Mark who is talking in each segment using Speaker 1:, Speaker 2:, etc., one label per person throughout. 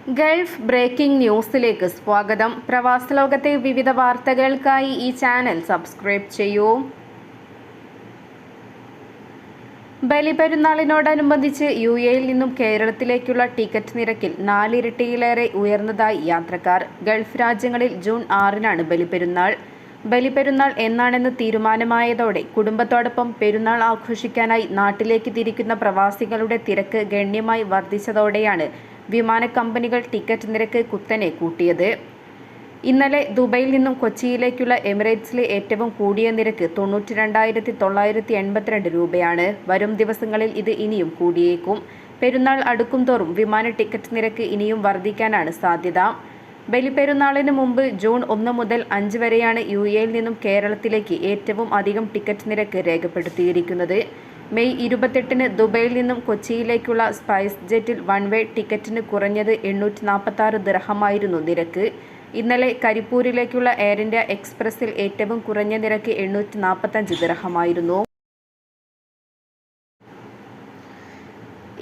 Speaker 1: Gulf breaking ന്യൂസിലേക്ക് സ്വാഗതം. പ്രവാസ ലോകത്തെ വിവിധ വാർത്തകൾക്കായി ഈ ചാനൽ സബ്സ്ക്രൈബ് ചെയ്യൂ. ബലിപെരുന്നാളിനോടനുബന്ധിച്ച് യുഎഇയിൽ നിന്നും കേരളത്തിലേക്കുള്ള ടിക്കറ്റ് നിരക്കിൽ 4 ഇരട്ടിയിലേറെ ഉയർന്നതായി യാത്രക്കാർ. ഗൾഫ് രാജ്യങ്ങളിൽ ജൂൺ 6-നാണ് ബലിപെരുന്നാൾ. ബലിപെരുന്നാൾ എന്നാണെന്ന് തീരുമാനമായതോടെ കുടുംബത്തോടൊപ്പം പെരുന്നാൾ ആഘോഷിക്കാനായി നാട്ടിലേക്ക് തിരിക്കുന്ന പ്രവാസികളുടെ തിരക്ക് ഗണ്യമായി വർദ്ധിച്ചതോടെയാണ് വിമാന കമ്പനികൾ ടിക്കറ്റ് നിരക്ക് കുത്തനെ കൂട്ടിയത്. ഇന്നലെ ദുബൈയിൽ നിന്നും കൊച്ചിയിലേക്കുള്ള എമിറേറ്റ്സിലെ ഏറ്റവും കൂടിയ നിരക്ക് 92,982 രൂപയാണ്. വരും ദിവസങ്ങളിൽ ഇത് ഇനിയും കൂടിയേക്കും. പെരുന്നാൾ അടുക്കും തോറും വിമാന ടിക്കറ്റ് നിരക്ക് ഇനിയും വർദ്ധിക്കാനാണ് സാധ്യത. ബലിപെരുന്നാളിന് മുമ്പ് ജൂൺ 1 മുതൽ 5 വരെയാണ് യുഎഇയിൽ നിന്നും കേരളത്തിലേക്ക് ഏറ്റവും അധികം ടിക്കറ്റ് നിരക്ക് രേഖപ്പെടുത്തിയിരിക്കുന്നത്. മെയ് 28-ന് ദുബൈയിൽ നിന്നും കൊച്ചിയിലേക്കുള്ള സ്പൈസ് ജെറ്റിൽ വൺ വേ ടിക്കറ്റിന് കുറഞ്ഞത് 846 ദിർഹമായിരുന്നു നിരക്ക്. ഇന്നലെ കരിപ്പൂരിലേക്കുള്ള എയർ ഇന്ത്യ എക്സ്പ്രസിൽ ഏറ്റവും കുറഞ്ഞ നിരക്ക് 845 ദിർഹമായിരുന്നു.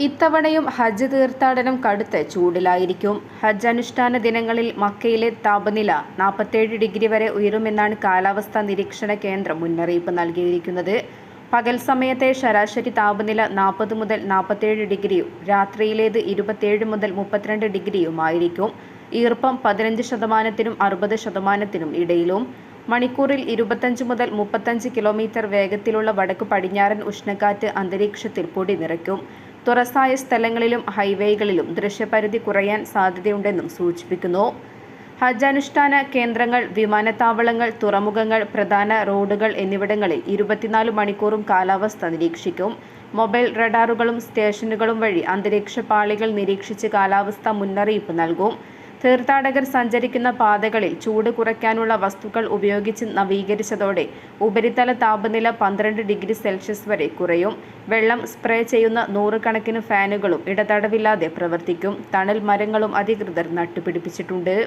Speaker 1: ഇത്തവണയും ഹജ്ജ് തീർത്ഥാടനം കടുത്ത ചൂടിലായിരിക്കും. ഹജ്ജ് അനുഷ്ഠാന ദിനങ്ങളിൽ മക്കയിലെ താപനില 47 ഡിഗ്രി വരെ ഉയരുമെന്നാണ് കാലാവസ്ഥാ നിരീക്ഷണ കേന്ദ്രം മുന്നറിയിപ്പ് നൽകിയിരിക്കുന്നത്. പകൽ സമയത്തെ ശരാശരി താപനില 40 മുതൽ 47 ഡിഗ്രിയും രാത്രിയിലേത് 27 മുതൽ 32 ഡിഗ്രിയുമായിരിക്കും. ഈർപ്പം 15%-നും 60%-നും ഇടയിലും. മണിക്കൂറിൽ 25 മുതൽ 35 കിലോമീറ്റർ വേഗത്തിലുള്ള വടക്ക് പടിഞ്ഞാറൻ ഉഷ്ണക്കാറ്റ് അന്തരീക്ഷത്തിൽ പൊടി നിറയ്ക്കും. തുറസായ സ്ഥലങ്ങളിലും ഹൈവേകളിലും ദൃശ്യപരിധി കുറയാൻ സാധ്യതയുണ്ടെന്നും സൂചിപ്പിക്കുന്നു. ഹജ്ജ് അനുഷ്ഠാന കേന്ദ്രങ്ങൾ, വിമാനത്താവളങ്ങൾ, തുറമുഖങ്ങൾ, പ്രധാന റോഡുകൾ എന്നിവിടങ്ങളിൽ 24 മണിക്കൂറും കാലാവസ്ഥ നിരീക്ഷിക്കും. മൊബൈൽ റഡാറുകളും സ്റ്റേഷനുകളും വഴി അന്തരീക്ഷ പാളികൾ നിരീക്ഷിച്ച് കാലാവസ്ഥ മുന്നറിയിപ്പ് നൽകും. തീർത്ഥാടകർ സഞ്ചരിക്കുന്ന പാതകളിൽ ചൂട് കുറയ്ക്കാനുള്ള വസ്തുക്കൾ ഉപയോഗിച്ച് നവീകരിച്ചതോടെ ഉപരിതല താപനില 12 ഡിഗ്രി സെൽഷ്യസ് വരെ കുറയും. വെള്ളം സ്പ്രേ ചെയ്യുന്ന 100 കണക്കിന് ഫാനുകളും ഇടതടവില്ലാതെ പ്രവർത്തിക്കും. തണൽ മരങ്ങളും അധികൃതർ നട്ടുപിടിപ്പിച്ചിട്ടുണ്ട്.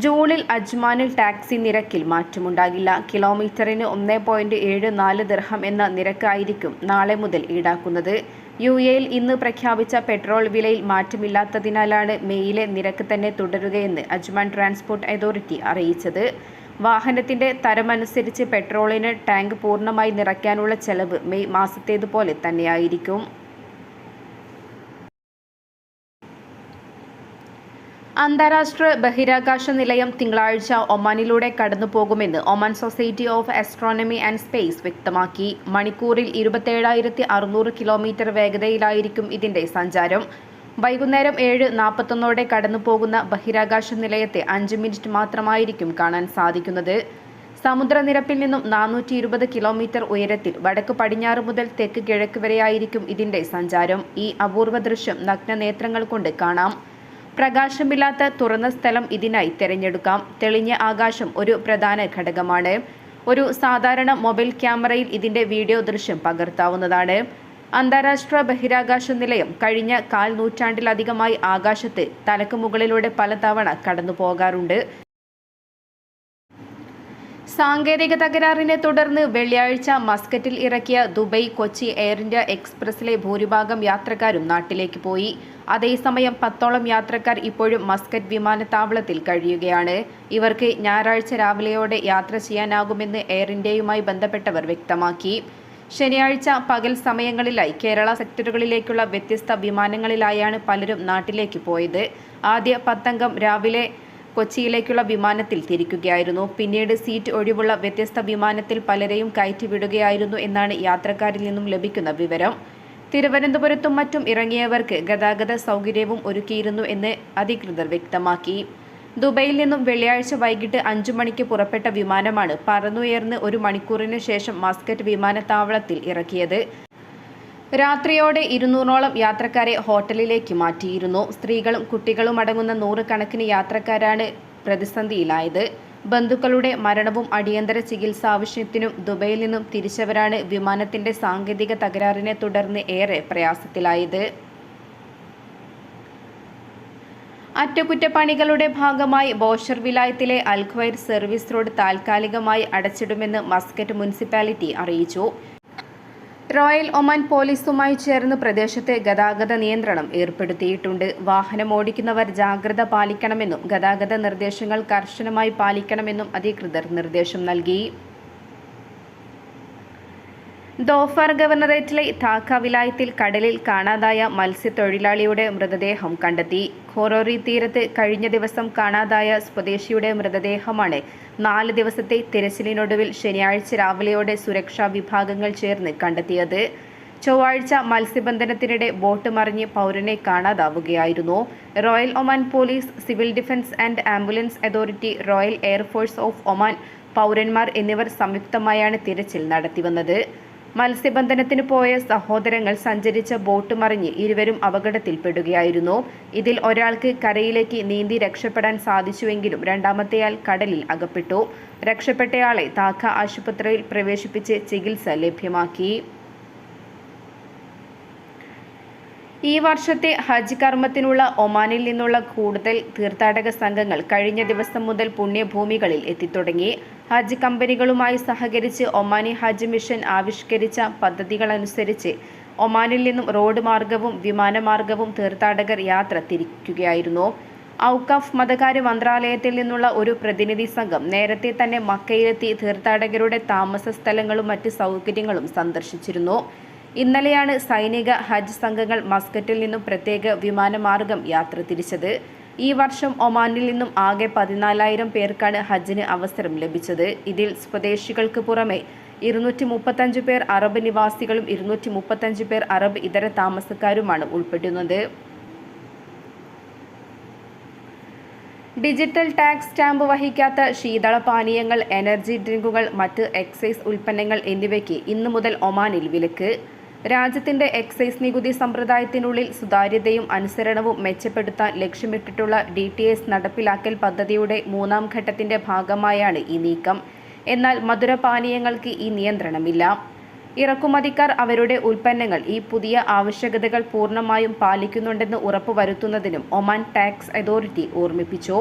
Speaker 1: ജൂണിൽ അജ്മാനിൽ ടാക്സി നിരക്കിൽ മാറ്റമുണ്ടാകില്ല. കിലോമീറ്ററിന് 1.74 ദിർഹം എന്ന നിരക്കായിരിക്കും നാളെ മുതൽ ഈടാക്കുന്നത്. യുഎഇയിൽ ഇന്ന് പ്രഖ്യാപിച്ച പെട്രോൾ വിലയിൽ മാറ്റമില്ലാത്തതിനാലാണ് മെയിലെ നിരക്ക് തന്നെ തുടരുകയെന്ന് അജ്മാൻ ട്രാൻസ്പോർട്ട് അതോറിറ്റി അറിയിച്ചത്. വാഹനത്തിന്റെ തരമനുസരിച്ച് പെട്രോളിന് ടാങ്ക് പൂർണ്ണമായി നിറയ്ക്കാനുള്ള ചെലവ് മെയ് മാസത്തേതുപോലെ തന്നെയായിരിക്കും. അന്താരാഷ്ട്ര ബഹിരാകാശ നിലയം തിങ്കളാഴ്ച ഒമാനിലൂടെ കടന്നുപോകുമെന്ന് Oman society of astronomy and space വ്യക്തമാക്കി. മണിക്കൂറിൽ 27,600 കിലോമീറ്റർ വേഗതയിലായിരിക്കും ഇതിന്റെ സഞ്ചാരം. വൈകുന്നേരം 7:41 കടന്നുപോകുന്ന ബഹിരാകാശ നിലയത്തെ 5 മിനിറ്റ് മാത്രമായിരിക്കും കാണാൻ സാധിക്കുന്നത്. സമുദ്രനിരപ്പിൽ നിന്നും 420 കിലോമീറ്റർ ഉയരത്തിൽ വടക്ക് പടിഞ്ഞാറ് മുതൽ തെക്ക് കിഴക്ക് വരെയായിരിക്കും ഇതിന്റെ സഞ്ചാരം. ഈ അപൂർവ ദൃശ്യം നഗ്നനേത്രങ്ങൾ കൊണ്ട് കാണാം. പ്രകാശമില്ലാത്ത തുറന്ന സ്ഥലം ഇതിനായി തിരഞ്ഞെടുക്കാം. തെളിഞ്ഞ ആകാശം ഒരു പ്രധാന ഘടകമാണ്. ഒരു സാധാരണ മൊബൈൽ ക്യാമറയിൽ ഇതിന്റെ വീഡിയോ ദൃശ്യം പകർത്താവുന്നതാണ്. അന്താരാഷ്ട്ര ബഹിരാകാശ നിലയം കഴിഞ്ഞ 1/4 നൂറ്റാണ്ടിലധികമായി ആകാശത്ത് തലക്ക് മുകളിലൂടെ പലതവണ കടന്നു പോകാറുണ്ട്. സാങ്കേതിക തകരാറിനെ തുടർന്ന് വെള്ളിയാഴ്ച മസ്കറ്റിൽ ഇറക്കിയ ദുബൈ കൊച്ചി എയർ ഇന്ത്യ എക്സ്പ്രസിലെ ഭൂരിഭാഗം യാത്രക്കാരും നാട്ടിലേക്ക് പോയി. അതേസമയം 10ഓളം യാത്രക്കാർ ഇപ്പോഴും മസ്കറ്റ് വിമാനത്താവളത്തിൽ കഴിയുകയാണ്. ഇവർക്ക് ഞായറാഴ്ച രാവിലെയോടെ യാത്ര ചെയ്യാനാകുമെന്ന് എയർ ഇന്ത്യയുമായി ബന്ധപ്പെട്ടവർ വ്യക്തമാക്കി. ശനിയാഴ്ച പകൽ സമയങ്ങളിലായി കേരള സെക്ടറുകളിലേക്കുള്ള വ്യത്യസ്ത വിമാനങ്ങളിലായാണ് പലരും നാട്ടിലേക്ക് പോയത്. ആദ്യ 10 അംഗം രാവിലെ കൊച്ചിയിലേക്കുള്ള വിമാനത്തിൽ തിരിക്കുകയായിരുന്നു. പിന്നീട് സീറ്റ് ഒഴിവുള്ള വ്യത്യസ്ത വിമാനത്തിൽ പലരെയും കയറ്റിവിടുകയായിരുന്നു എന്നാണ് യാത്രക്കാരിൽ നിന്നും ലഭിക്കുന്ന വിവരം. തിരുവനന്തപുരത്തും മറ്റും ഇറങ്ങിയവർക്ക് ഗതാഗത സൗകര്യവും ഒരുക്കിയിരുന്നു എന്ന് അധികൃതർ വ്യക്തമാക്കി. ദുബൈയിൽ നിന്നും വെള്ളിയാഴ്ച വൈകിട്ട് 5 മണിക്ക് പുറപ്പെട്ട വിമാനമാണ് പറന്നുയർന്ന് 1 മണിക്കൂറിന് ശേഷം മസ്കറ്റ് വിമാനത്താവളത്തിൽ ഇറക്കിയത്. രാത്രിയോടെ 200ഓളം യാത്രക്കാരെ ഹോട്ടലിലേക്ക് മാറ്റിയിരുന്നു. സ്ത്രീകളും കുട്ടികളും അടങ്ങുന്ന 100 കണക്കിന് യാത്രക്കാരാണ് പ്രതിസന്ധിയിലായത്. ബന്ധുക്കളുടെ മരണവും അടിയന്തര ചികിത്സാ ആവശ്യത്തിനും ദുബൈയിൽ നിന്നും തിരിച്ചവരാണ് വിമാനത്തിന്റെ സാങ്കേതിക തകരാറിനെ തുടർന്ന് ഏറെ പ്രയാസത്തിലായത്. അറ്റകുറ്റപ്പണികളുടെ ഭാഗമായി ബോഷർ വിലായത്തിലെ അൽഖ്വൈർ സർവീസ് റോഡ് താൽക്കാലികമായി അടച്ചിടുമെന്ന് മസ്കറ്റ് മുനിസിപ്പാലിറ്റി അറിയിച്ചു. റോയൽ ഒമാൻ പോലീസുമായി ചേർന്ന് പ്രദേശത്ത് ഗതാഗത നിയന്ത്രണം ഏർപ്പെടുത്തിയിട്ടുണ്ട്. വാഹനമോടിക്കുന്നവർ ജാഗ്രത പാലിക്കണമെന്നും ഗതാഗത നിർദ്ദേശങ്ങൾ കർശനമായി പാലിക്കണമെന്നും അധികൃതർ നിർദ്ദേശം നൽകി. ദോഫർ ഗവർണറേറ്റിലെ ധാക്ക വിലായത്തിൽ കടലിൽ കാണാതായ മത്സ്യത്തൊഴിലാളിയുടെ മൃതദേഹം കണ്ടെത്തി. ഖോറോറി തീരത്ത് കഴിഞ്ഞ ദിവസം കാണാതായ സ്വദേശിയുടെ മൃതദേഹമാണ് 4 ദിവസത്തെ തിരച്ചിലിനൊടുവിൽ ശനിയാഴ്ച രാവിലെയോടെ സുരക്ഷാ വിഭാഗങ്ങൾ ചേർന്ന് കണ്ടെത്തിയത്. ചൊവ്വാഴ്ച മത്സ്യബന്ധനത്തിനിടെ ബോട്ട് മറിഞ്ഞ് പൗരനെ കാണാതാവുകയായിരുന്നു. Royal Oman police, civil defence and ambulance authority, royal air force of Oman പൗരന്മാർ എന്നിവർ സംയുക്തമായാണ് തിരച്ചിൽ നടത്തിവന്നത്. മത്സ്യബന്ധനത്തിന് പോയ സഹോദരങ്ങൾ സഞ്ചരിച്ച ബോട്ട് മറിഞ്ഞ് ഇരുവരും അപകടത്തിൽപ്പെടുകയായിരുന്നു. ഇതിൽ ഒരാൾക്ക് കരയിലേക്ക് നീന്തി രക്ഷപ്പെടാൻ സാധിച്ചുവെങ്കിലും രണ്ടാമത്തെയാൾ കടലിൽ അകപ്പെട്ടു. രക്ഷപ്പെട്ടയാളെ ധാക്ക ആശുപത്രിയിൽ പ്രവേശിപ്പിച്ച് ചികിത്സ ലഭ്യമാക്കി. ഈ വർഷത്തെ ഹജ്ജ് കർമ്മത്തിനുള്ള ഒമാനിൽ നിന്നുള്ള കൂടുതൽ തീർത്ഥാടക സംഘങ്ങൾ കഴിഞ്ഞ ദിവസം മുതൽ പുണ്യഭൂമികളിൽ എത്തിത്തുടങ്ങി. ഹജ്ജ് കമ്പനികളുമായി സഹകരിച്ച് ഒമാനി ഹജ്ജ് മിഷൻ ആവിഷ്കരിച്ച പദ്ധതികളനുസരിച്ച് ഒമാനിൽ നിന്നും റോഡ് മാർഗവും വിമാനമാർഗവും തീർത്ഥാടകർ യാത്ര തിരിക്കുകയായിരുന്നു. ഔഖാഫ് മതകാര്യ മന്ത്രാലയത്തിൽ നിന്നുള്ള ഒരു പ്രതിനിധി സംഘം നേരത്തെ തന്നെ മക്കയിലെത്തി തീർത്ഥാടകരുടെ താമസ സ്ഥലങ്ങളും മറ്റ് സൗകര്യങ്ങളും സന്ദർശിച്ചിരുന്നു. ഇന്നലെയാണ് സൈനിക ഹജ്ജ് സംഘങ്ങൾ മസ്കറ്റിൽ നിന്നും പ്രത്യേക വിമാനമാർഗം യാത്ര തിരിച്ചത്. ഈ വർഷം ഒമാനിൽ നിന്നും ആകെ 14,000 പേർക്കാണ് ഹജ്ജിന് അവസരം ലഭിച്ചത്. ഇതിൽ സ്വദേശികൾക്ക് പുറമെ 235 പേർ അറബ് നിവാസികളും 235 പേർ അറബ് ഇതര താമസക്കാരുമാണ് ഉൾപ്പെടുന്നത്. ഡിജിറ്റൽ ടാക്സ് സ്റ്റാമ്പ് വഹിക്കാത്ത ശീതള പാനീയങ്ങൾ, എനർജി ഡ്രിങ്കുകൾ, മറ്റ് എക്സൈസ് ഉൽപ്പന്നങ്ങൾ എന്നിവയ്ക്ക് ഇന്നു മുതൽ ഒമാനിൽ വിലക്ക്. രാജ്യത്തിന്റെ എക്സൈസ് നികുതി സമ്പ്രദായത്തിനുള്ളിൽ സുതാര്യതയും അനുസരണവും മെച്ചപ്പെടുത്താൻ ലക്ഷ്യമിട്ടിട്ടുള്ള DTS നടപ്പിലാക്കൽ പദ്ധതിയുടെ 3ാം ഘട്ടത്തിന്റെ ഭാഗമായാണ് ഈ നീക്കം. എന്നാൽ മധുരപാനീയങ്ങൾക്ക് ഈ നിയന്ത്രണമില്ല. ഇറക്കുമതിക്കാർ അവരുടെ ഉൽപ്പന്നങ്ങൾ ഈ പുതിയ ആവശ്യകതകൾ പൂർണ്ണമായും പാലിക്കുന്നുണ്ടെന്ന് ഉറപ്പുവരുത്തുന്നതിനും ഒമാൻ ടാക്സ് അതോറിറ്റി ഓർമ്മിപ്പിച്ചു.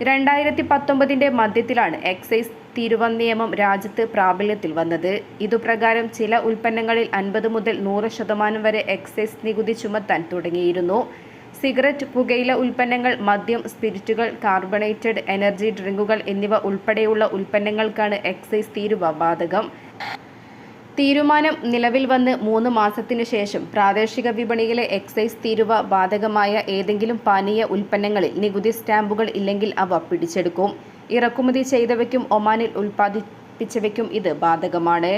Speaker 1: 2019 മധ്യത്തിലാണ് എക്സൈസ് തീരുവ നിയമം രാജ്യത്ത് പ്രാബല്യത്തിൽ വന്നത്. ഇതുപ്രകാരം ചില ഉൽപ്പന്നങ്ങളിൽ 50 മുതൽ 100% വരെ എക്സൈസ് നികുതി ചുമത്താൻ തുടങ്ങിയിരുന്നു. സിഗരറ്റ്, പുകയില ഉൽപ്പന്നങ്ങൾ, മദ്യം, സ്പിരിറ്റുകൾ, കാർബണേറ്റഡ് എനർജി ഡ്രിങ്കുകൾ എന്നിവ ഉൾപ്പെടെയുള്ള ഉൽപ്പന്നങ്ങൾക്കാണ് എക്സൈസ് തീരുവ ബാധകം. തീരുമാനം നിലവിൽ വന്ന് 3 മാസത്തിനു ശേഷം പ്രാദേശിക വിപണിയിലെ എക്സൈസ് തീരുവ ബാധകമായ ഏതെങ്കിലും പാനീയ ഉൽപ്പന്നങ്ങളിൽ നികുതി സ്റ്റാമ്പുകൾ ഇല്ലെങ്കിൽ അവ പിടിച്ചെടുക്കും. ഇറക്കുമതി ചെയ്തവയ്ക്കും ഒമാനിൽ ഉൽപ്പാദിപ്പിച്ചവയ്ക്കും ഇത് ബാധകമാണ്.